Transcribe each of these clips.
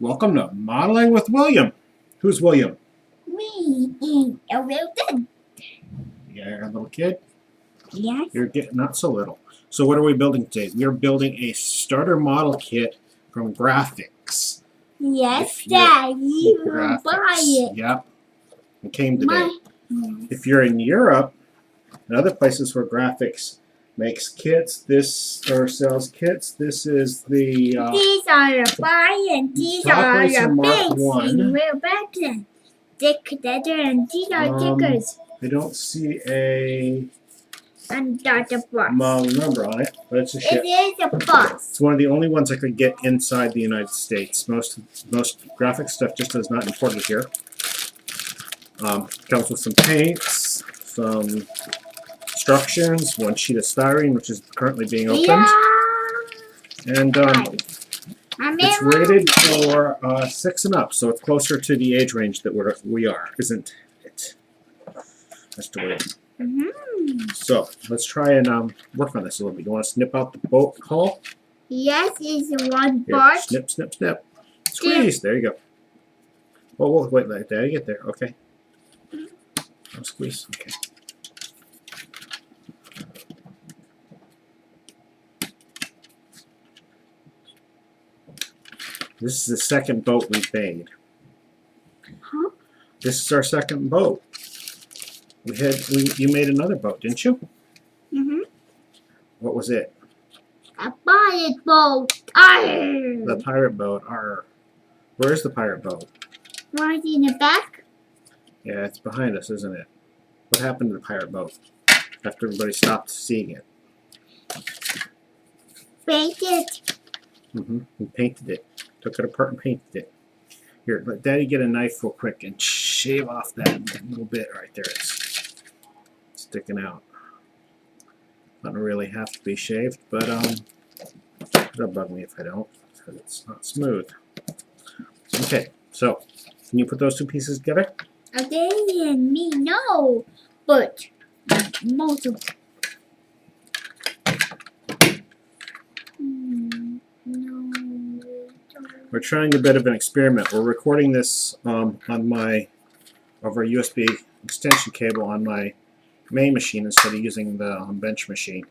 Welcome to Modeling with William. Who's William? Me and a Wilton. Yeah, a little kid? Yes. You're getting not so little. So what are we building today? We are building a starter model kit from Grafix. Yes, Dad. You will buy it. Yep. It came today. If you're in Europe and other places where Grafix makes kits, or sells kits, this is the these are the buy and these are the base in real button. Dick leather and these are stickers. I don't see a And that's a box. model number on it, but it's a ship. It is a box. It's one of the only ones I could get inside the United States. Most graphic stuff just is not imported here. Comes with some paints, some instructions, one sheet of styrene, which is currently being opened. Yeah. And it's rated for 6 and up, so it's closer to the age range that we are, isn't it? Mr. William. So let's try and work on this a little bit. You want to snip out the bolt hull? Yes, it's one Here, part. snip, snip, snip. Squeeze. There you go. Oh, wait, let Daddy get there. Okay. Oh, squeeze. Okay. This is the second boat we've made. Huh? This is our second boat. You made another boat, didn't you? What was it? A pirate boat. Arr. The pirate boat. Where's the pirate boat? Right in the back. Yeah, it's behind us, isn't it? What happened to the pirate boat after everybody stopped seeing it? Painted. We painted it. Took it apart and painted it. Here, let Daddy get a knife real quick and shave off that little bit right there. It's sticking out. Doesn't really have to be shaved, but it'll bug me if I don't, because it's not smooth. Okay, so can you put those two pieces together? Okay, and me no, but most of no. We're trying a bit of an experiment. We're recording this over a USB extension cable on my main machine instead of using the bench machine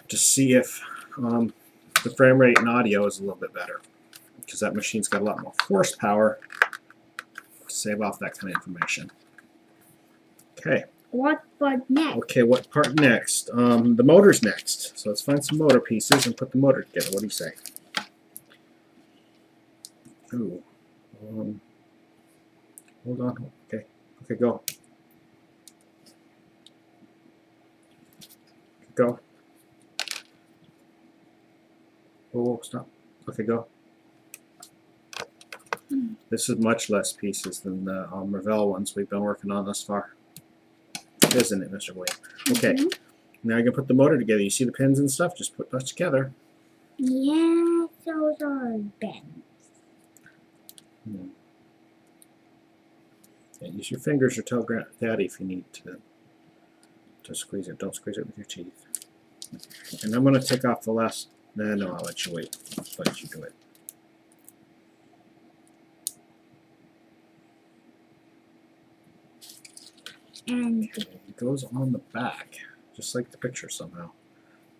to see if the frame rate and audio is a little bit better, because that machine's got a lot more horsepower to save off that kind of information. Okay. What part next? Okay, what part next? The motor's next. So let's find some motor pieces and put the motor together. What do you say? Ooh. Hold on. Okay. Okay, go. Go. Oh, stop. Okay, go. This is much less pieces than the Revell ones we've been working on thus far. Isn't it, Mr. William? Okay. Now you can put the motor together. You see the pins and stuff? Just put those together. Yeah, those are pins. Yeah, use your fingers or tell Daddy if you need to squeeze it. Don't squeeze it with your teeth. And I'm going to take off the last... No, I'll let you wait. I'll let you do it. And okay, it goes on the back, just like the picture somehow.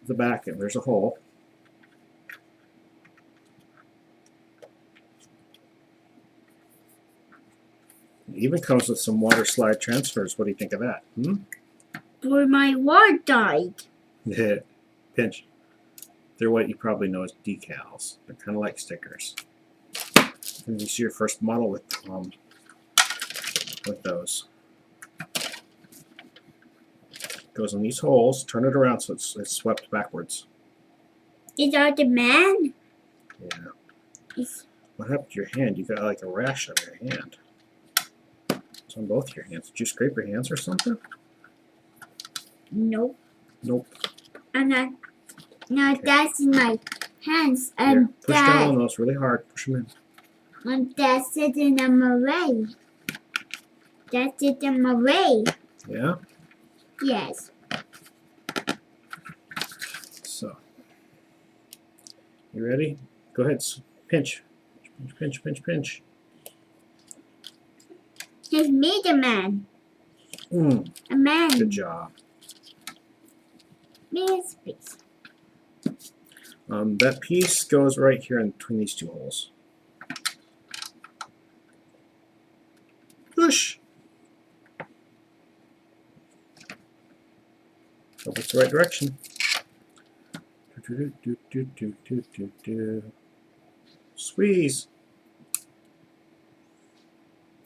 The back, and there's a hole. It even comes with some water slide transfers. What do you think of that? where my ward died. Pinch. They're what you probably know as decals. They're kind of like stickers. And you see your first model with those. Goes in these holes. Turn it around so it's swept backwards. Is that the man? Yeah. What happened to your hand? You got like a rash on your hand. It's on both your hands. Did you scrape your hands or something? Nope. Nope. And now okay. That's in my hands, and here, push down on those really hard. Push them in. And that's it in my way. That's it in my way. Yeah? Yes. So, you ready? Go ahead, pinch. Pinch, pinch, pinch. He's made a man. A man. Good job. This piece. That piece goes right here in between these two holes. Push. Hope it's the right direction. Squeeze.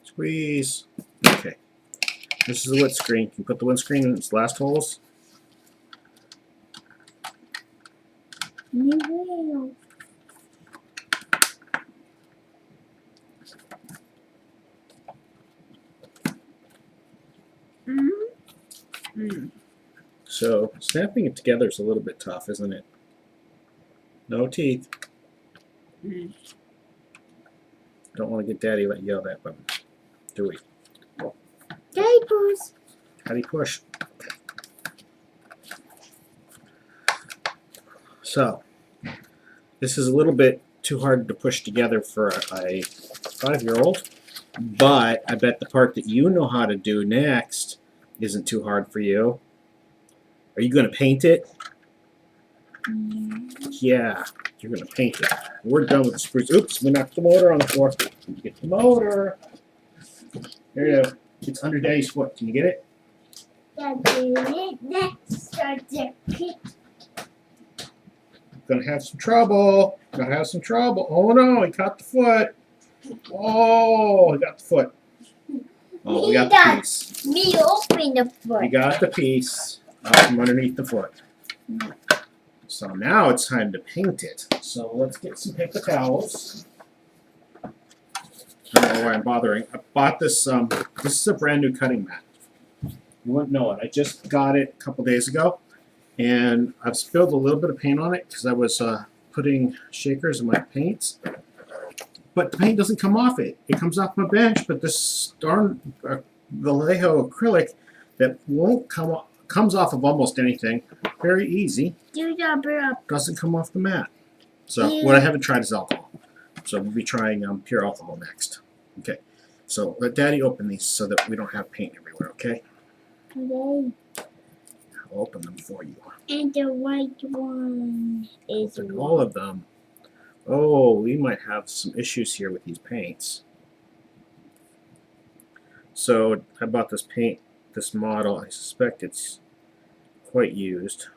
Squeeze. Okay. This is the windscreen. You put the windscreen in its last holes. No. So snapping it together is a little bit tough, isn't it? No teeth. Don't want to get Daddy yelled at, but do we? Daddy push. How do you push? So this is a little bit too hard to push together for a 5-year-old, but I bet the part that you know how to do next isn't too hard for you. Are you going to paint it? Yeah, you're going to paint it. We're done with the spruce. Oops, we knocked the motor on the floor. Get the motor. There you go. It's under Daddy's foot. Can you get it? Daddy, let's start the pick. Gonna have some trouble. Gonna have some trouble. Oh no, he caught the foot. Oh, he got the foot. Oh, we got the piece. Me open the foot. We got the piece out from underneath the foot. So now it's time to paint it. So let's get some paper towels. I don't know why I'm bothering. I bought this. This is a brand new cutting mat. You wouldn't know it. I just got it a couple days ago, and I've spilled a little bit of paint on it because I was putting shakers in my paints. But the paint doesn't come off it. It comes off my bench, but this darn Vallejo acrylic that won't come off, comes off of almost anything. Very easy. Doesn't come off the mat. So what I haven't tried is alcohol. So we'll be trying pure alcohol next. Okay. So let Daddy open these so that we don't have paint everywhere. Okay. Okay. I'll open them for you. And the white one is Open all of them. Oh, we might have some issues here with these paints. So I bought this paint, this model. I suspect it's quite used.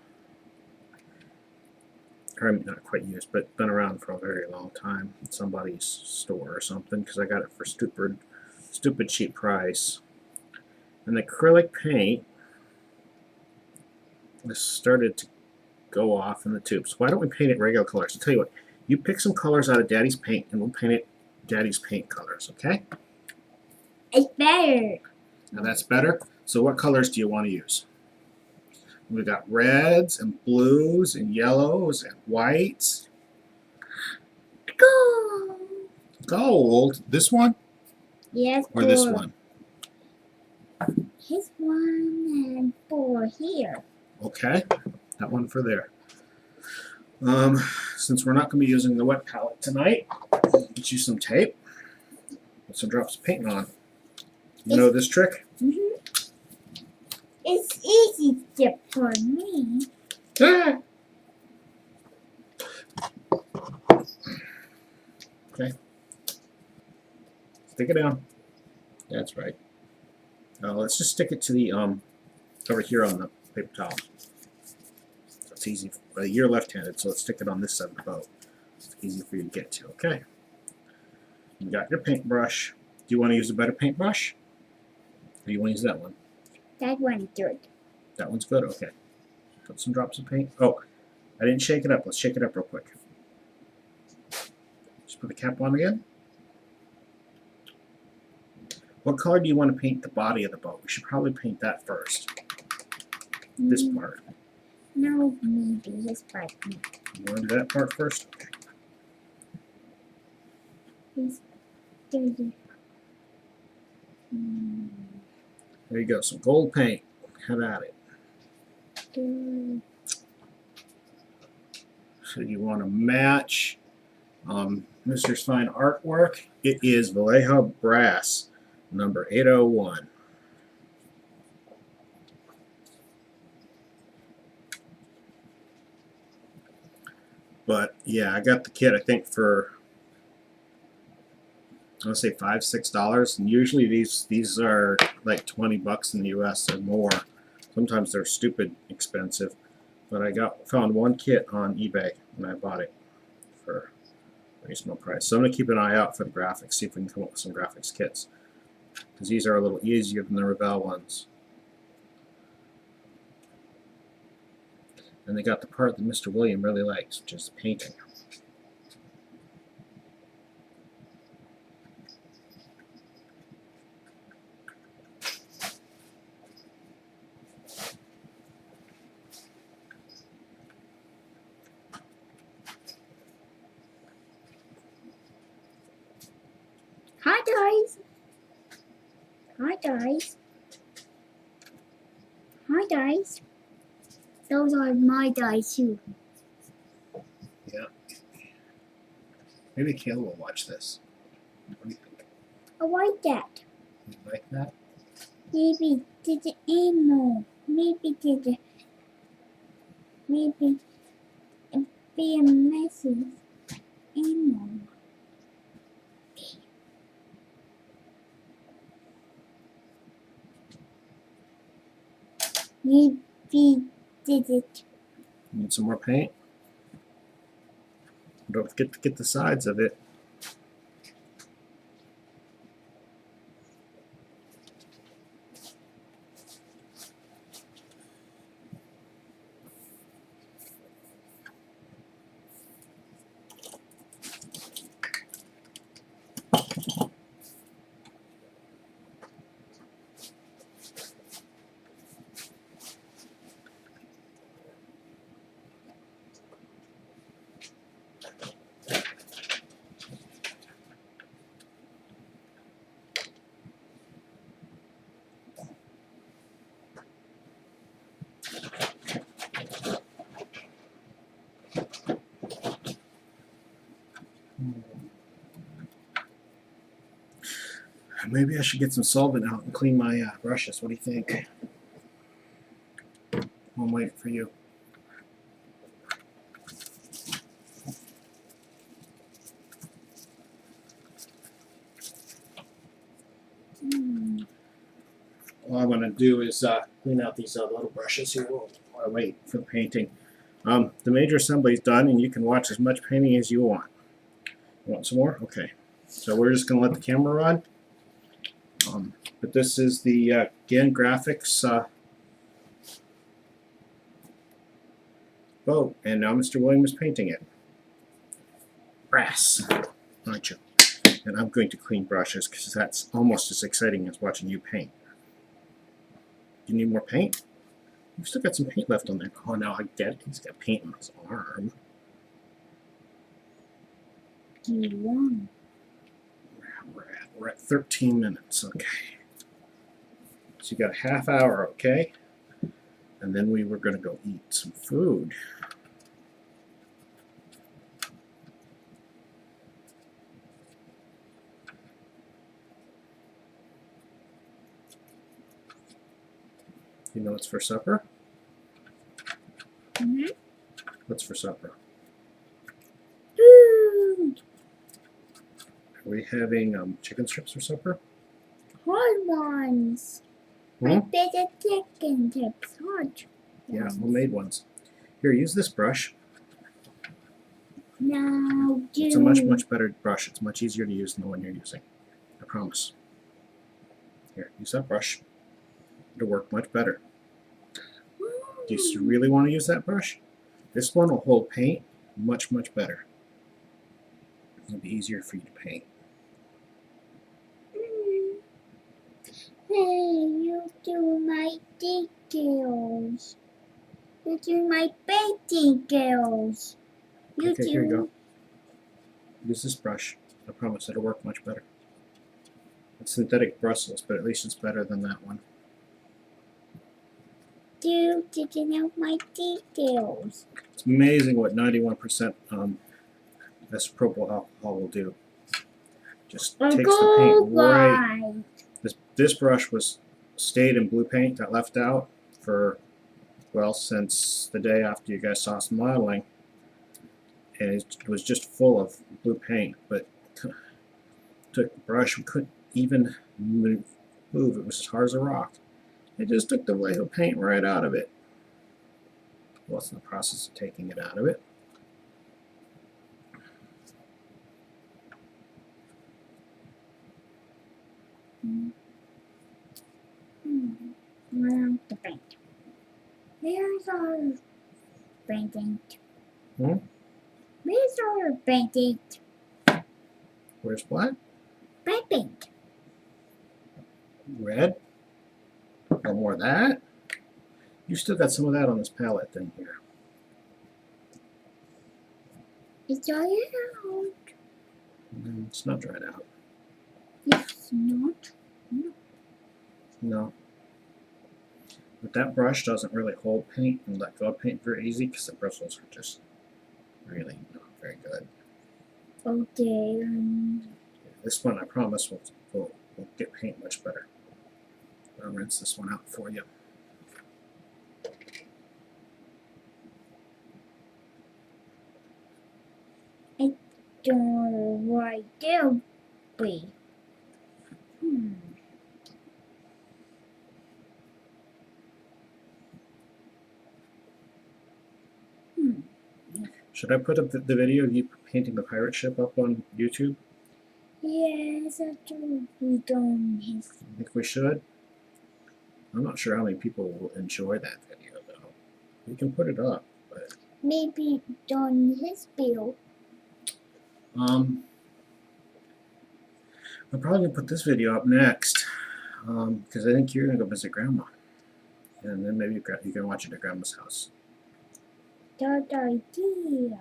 Or not quite used, but been around for a very long time in somebody's store or something, because I got it for stupid cheap price. And the acrylic paint has started to go off in the tubes. Why don't we paint it regular colors? I'll tell you what, you pick some colors out of Daddy's paint and we'll paint it Daddy's paint colors, okay? It's better. Now that's better. So what colors do you want to use? We've got reds and blues and yellows and whites. Gold. Gold. This one? Yes, or this one? This one and for here. Okay. That one for there. Since we're not going to be using the wet palette tonight, let's use some tape. Put some drops of paint on. You know this trick? Mm-hmm. It's easy tip for me. Ah. Okay. Stick it down. That's right. Now let's just stick it to the over here on the paper towel. So it's easy. You're left-handed, so let's stick it on this side of the boat. It's easy for you to get to. Okay. You got your paintbrush. Do you want to use a better paintbrush? Or do you want to use that one? That one's good. That one's good? Okay. Put some drops of paint. Oh, I didn't shake it up. Let's shake it up real quick. Just put the cap on again. What color do you want to paint the body of the boat? We should probably paint that first. This part. No, maybe his part. You want to do that part first? Okay. He's dirty. There you go. Some gold paint. Have at it. Good. So you want to match Mr. Fine artwork. It is Vallejo Brass, number 801. But yeah, I got the kit I think for I want to say $5, $6, and usually these are like $20 in the U.S. or more. Sometimes they're stupid expensive, but I found one kit on eBay and I bought it for a reasonable price. So I'm gonna keep an eye out for the graphics, see if we can come up with some graphics kits, because these are a little easier than the Revell ones. And they got the part that Mr. William really likes, which is the painting. Hi guys. Hi guys. Hi guys. Those are my dice too. Yeah. Maybe Kayla will watch this. What do you think? I like that. You like that? Maybe did the animal. Maybe did the. Maybe be a messy animal. Maybe did it. Need some more paint? Don't forget to get the sides of it. Maybe I should get some solvent out and clean my brushes. What do you think? I'm waiting for you. All I'm going to do is clean out these little brushes here while I wait for the painting. The major assembly is done, and you can watch as much painting as you want. You want some more? Okay. So we're just going to let the camera run. But this is the, again, Grafix boat, and now Mr. William is painting it. Brass, aren't you? And I'm going to clean brushes because that's almost as exciting as watching you paint. Do you need more paint? You've still got some paint left on there. Oh, now I get it. He's got paint on his arm. We're at 13 minutes. Okay. So you got a half hour, okay? And then we were going to go eat some food. You know what's for supper? Mm-hmm. What's for supper? Food. Are we having chicken strips for supper? Hard ones. My favorite chicken strips. Hard. Yeah, homemade ones. Here, use this brush. No, It's a much better brush. It's much easier to use than the one you're using. I promise. Here, use that brush. It'll work much better. Do you really want to use that brush? This one will hold paint much better. It'll be easier for you to paint. Hey, you do my details. You do my painting girls. Okay, here you go. Use this brush. I promise it'll work much better. It's synthetic Brussels, but at least it's better than that one. You didn't know my details. It's amazing what 91% this propyl alcohol will do. Just takes the paint right. This brush stayed in blue paint, got left out for, well, since the day after you guys saw some modeling, and it was just full of blue paint. But took the brush, we couldn't even move. It was as hard as a rock. It just took the Vallejo paint right out of it. Well, it's in the process of taking it out of it. Where's the paint? Where's our paint? Where's our paint? Where's what? Paint. Red? Oh, more of that? You still got some of that on this palette thing here. It's dried out. It's not dried out. It's not. No. But that brush doesn't really hold paint and let go of paint very easy because the bristles are just really not very good. Okay. This one, I promise, will get paint much better. I'll rinse this one out for you. Don't right there, be. Should I put up the video of you painting the pirate ship up on YouTube? Yes, I do. We don't have. I think we should. I'm not sure how many people will enjoy that video, though. We can put it up, but Maybe on his bill. I'll probably put this video up next, because I think you're gonna go visit Grandma, and then maybe you can watch it at Grandma's house. Good idea.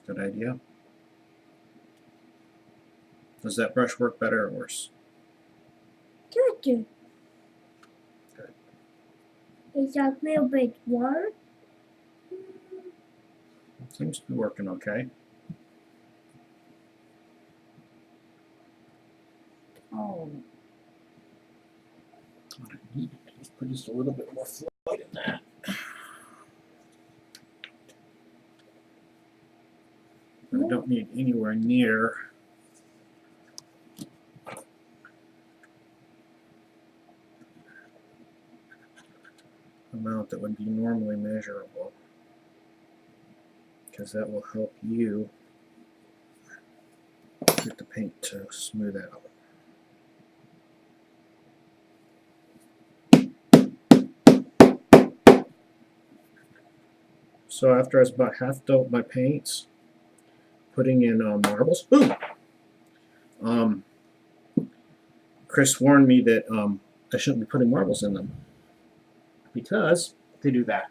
Good idea. Does that brush work better or worse? Good. Good. Is that a little bit work? Seems to be working okay. Oh. What I need is put just a little bit more fluid in that. I don't need anywhere near amount that would be normally measurable, because that will help you get the paint to smooth out. So after I was about half done with my paints, putting in marbles. Ooh! Chris warned me that I shouldn't be putting marbles in them because they do that.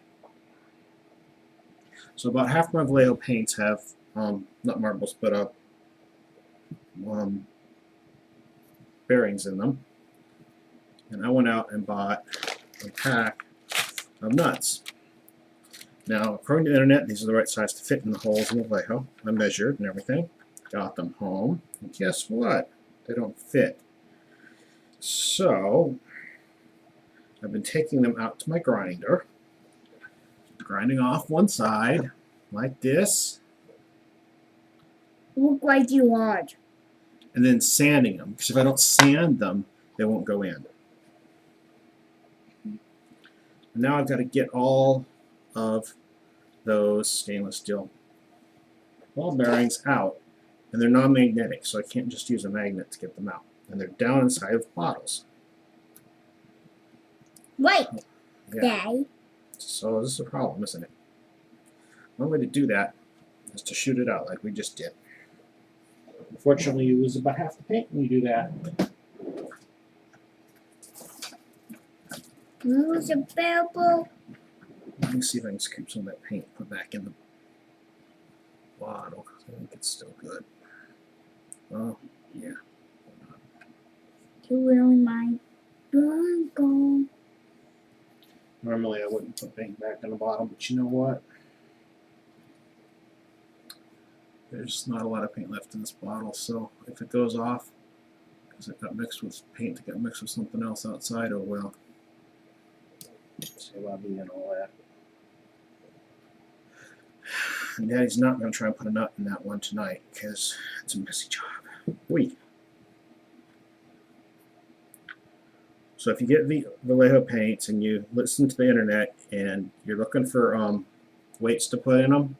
So about half my Vallejo paints have not marbles, but bearings in them. And I went out and bought a pack of nuts. Now, according to the internet, these are the right size to fit in the holes in the Vallejo. I measured and everything. Got them home. And guess what? They don't fit. So, I've been taking them out to my grinder. Grinding off one side, like this. Look like you are. And then sanding them. Because if I don't sand them, they won't go in. And now I've got to get all of those stainless steel ball bearings out, and they're non-magnetic, so I can't just use a magnet to get them out, and they're down inside of bottles. Wait, Yeah. Dad. So this is a problem, isn't it? One way to do that is to shoot it out like we just did. Unfortunately, you lose about half the paint when you do that. Lose a pebble. Let me see if I can scoop some of that paint and put back in the bottle. I think it's still good. Oh, yeah. You will my burger. Normally I wouldn't put paint back in the bottle, but you know what? there's not a lot of paint left in this bottle, so if it goes off, because it got mixed with paint that got mixed with something else outside, oh well. C'est la vie and all that. And Daddy's not going to try and put a nut in that one tonight, because it's a messy job. Wait. So if you get Vallejo paints and you listen to the internet and you're looking for weights to put in them,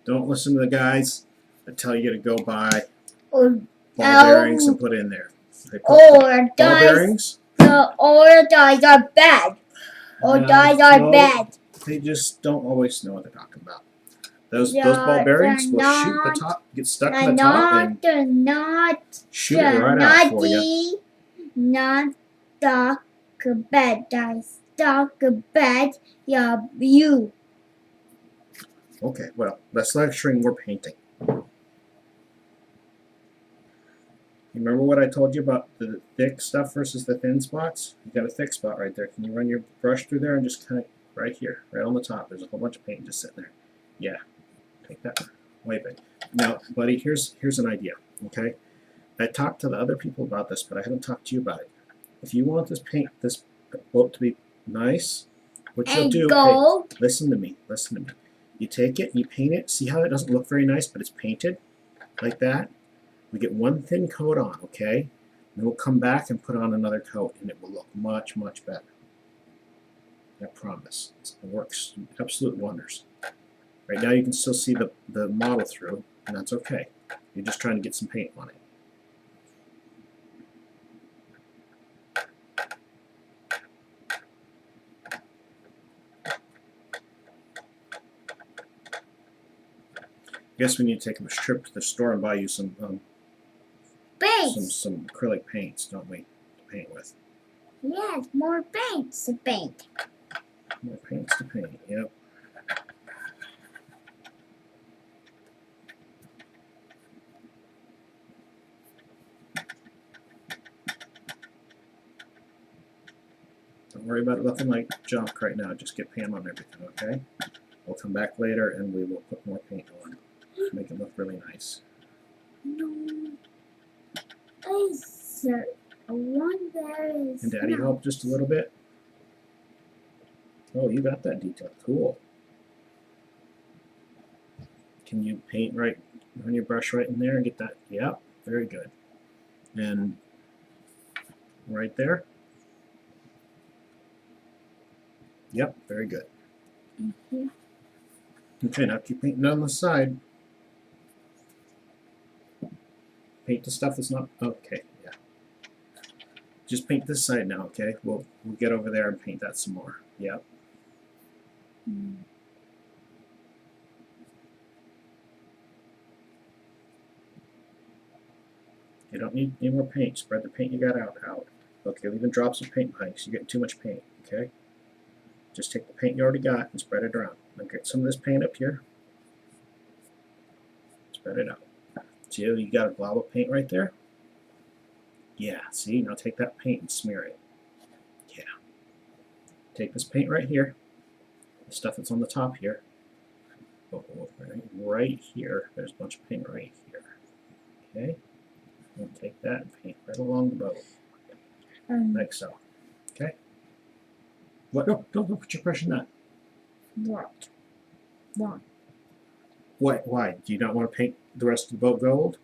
don't listen to the guys that tell you to go buy Or ball bearings and put in there. They put or ball dyes. bearings. No, or dyes are bad. Or dyes are bad. They just don't always know what they're talking about. Those ball bearings will shoot the top, get stuck in the top, and they're not. shoot it right out for you. Not stuck bad. Dyes stuck bad. Yeah, you. Okay, well, let's lecturing more painting. You remember what I told you about the thick stuff versus the thin spots? You got a thick spot right there. Can you run your brush through there and just kind of right here, right on the top? There's a whole bunch of paint just sitting there. Yeah, take that, wipe it. Now, buddy, here's an idea. Okay, I talked to the other people about this, but I haven't talked to you about it. If you want this boat to be nice, what you'll do? Hey, listen to me. Listen to me. You take it, you paint it. See how it doesn't look very nice, but it's painted like that. We get one thin coat on, okay? Then we'll come back and put on another coat, and it will look much, much better. I promise. It works absolute wonders. Right now you can still see the model through, and that's okay. You're just trying to get some paint on it. I guess we need to take a trip to the store and buy you some acrylic paints, don't we, to paint with? Yes, more paints to paint. More paints to paint, yep. Don't worry about it looking like junk right now. Just get paint on everything, okay? We'll come back later and we will put more paint on to make it look really nice. No. Sir, one there is. And Daddy help just a little bit? Oh, you got that detail. Cool. Can you paint right, run your brush right in there and get that? Yep, very good. And right there? Yep, very good. Mm-hmm. Okay, now keep painting on the side. Paint the stuff that's not okay. Yeah. Just paint this side now, okay? We'll get over there and paint that some more. Yep. Mm. You don't need any more paint. Spread the paint you got out. Okay, leaving drops of paint behind because you're getting too much paint, okay? Just take the paint you already got and spread it around. Now get some of this paint up here. Spread it out. See, you got a glob of paint right there? Yeah, see, now take that paint and smear it. Yeah. Take this paint right here, the stuff that's on the top here. Oh, right here, there's a bunch of paint right here. Okay? And take that and paint right along the boat. Like so. Okay? What? No, don't put your brush in that. What? Why? Why? Do you not want to paint the rest of the boat gold?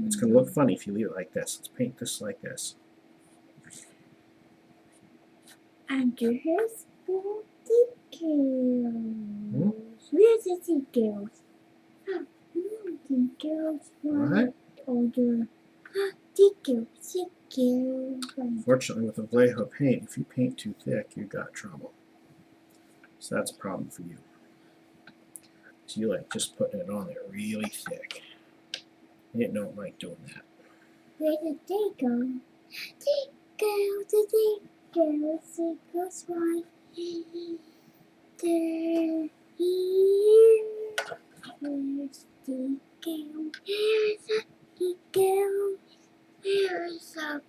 It's going to look funny if you leave it like this. Let's paint this like this. And here's the decals. Where's the decals? Oh, decals. What? Older. Decals. Unfortunately, with a Vallejo paint, if you paint too thick, you got trouble. So that's a problem for you. So you like just putting it on there really thick. You don't like doing that. Where's the decal? Decals right there. Here. Where's decal? Here's a decal. Here's a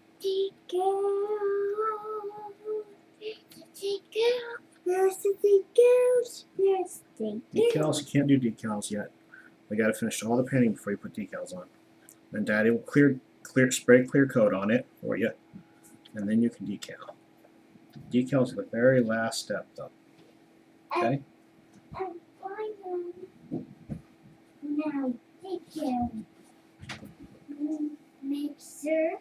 decal. There's the decals. There's the decals. Decals, you can't do decals yet. We got to finish all the painting before you put decals on. Then Daddy will spray clear coat on it for you, and then you can decal. Decals are the very last step, though. Okay. And finally, now decal. Make sure.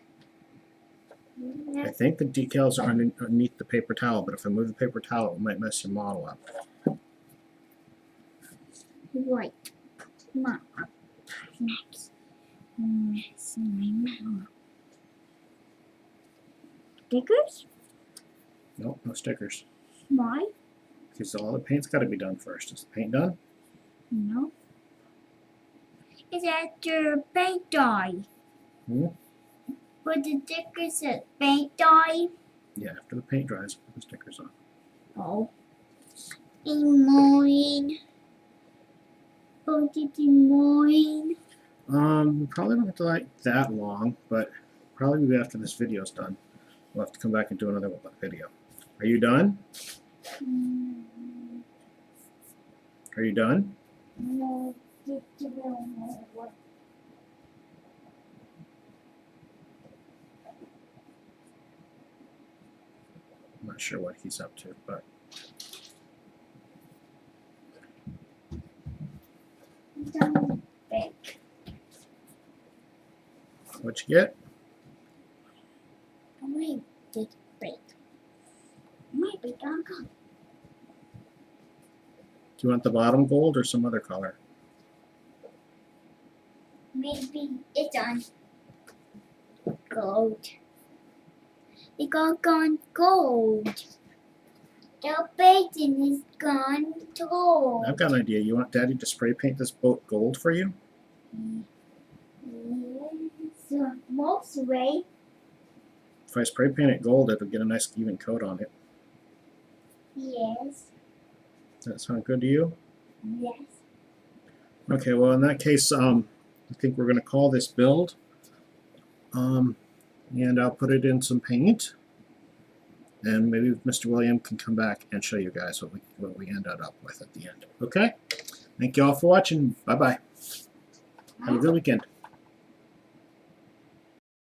I think the decals are underneath the paper towel, but if I move the paper towel, it might mess your model up. Right. Come on. Next. Mess my mouth. Stickers? Nope, no stickers. Why? Because all the paint's got to be done first. Is the paint done? No. It's after paint dry. Hmm? But the stickers said paint dry. Yeah, after the paint dries, put the stickers on. Oh. In morning. Oh, did in morning. Probably don't have to like that long, but probably after this video's done. We'll have to come back and do another video. Are you done? Are you done? No, did you know what? I'm not sure what he's up to, but Done back. what you get? Wait, did break. Might be gone. Do you want the bottom gold or some other color? Maybe it's on gold. It got gone gold. The painting is gone gold. I've got an idea. You want Daddy to spray paint this boat gold for you? So most way. If I spray paint it gold, it'll get a nice even coat on it. Yes. Does that sound good to you? Yes. Okay, well in that case, I think we're going to call this build. And I'll put it in some paint. And maybe Mr. William can come back and show you guys what we ended up with at the end. Okay? Thank you all for watching. Bye-bye. Have a good weekend.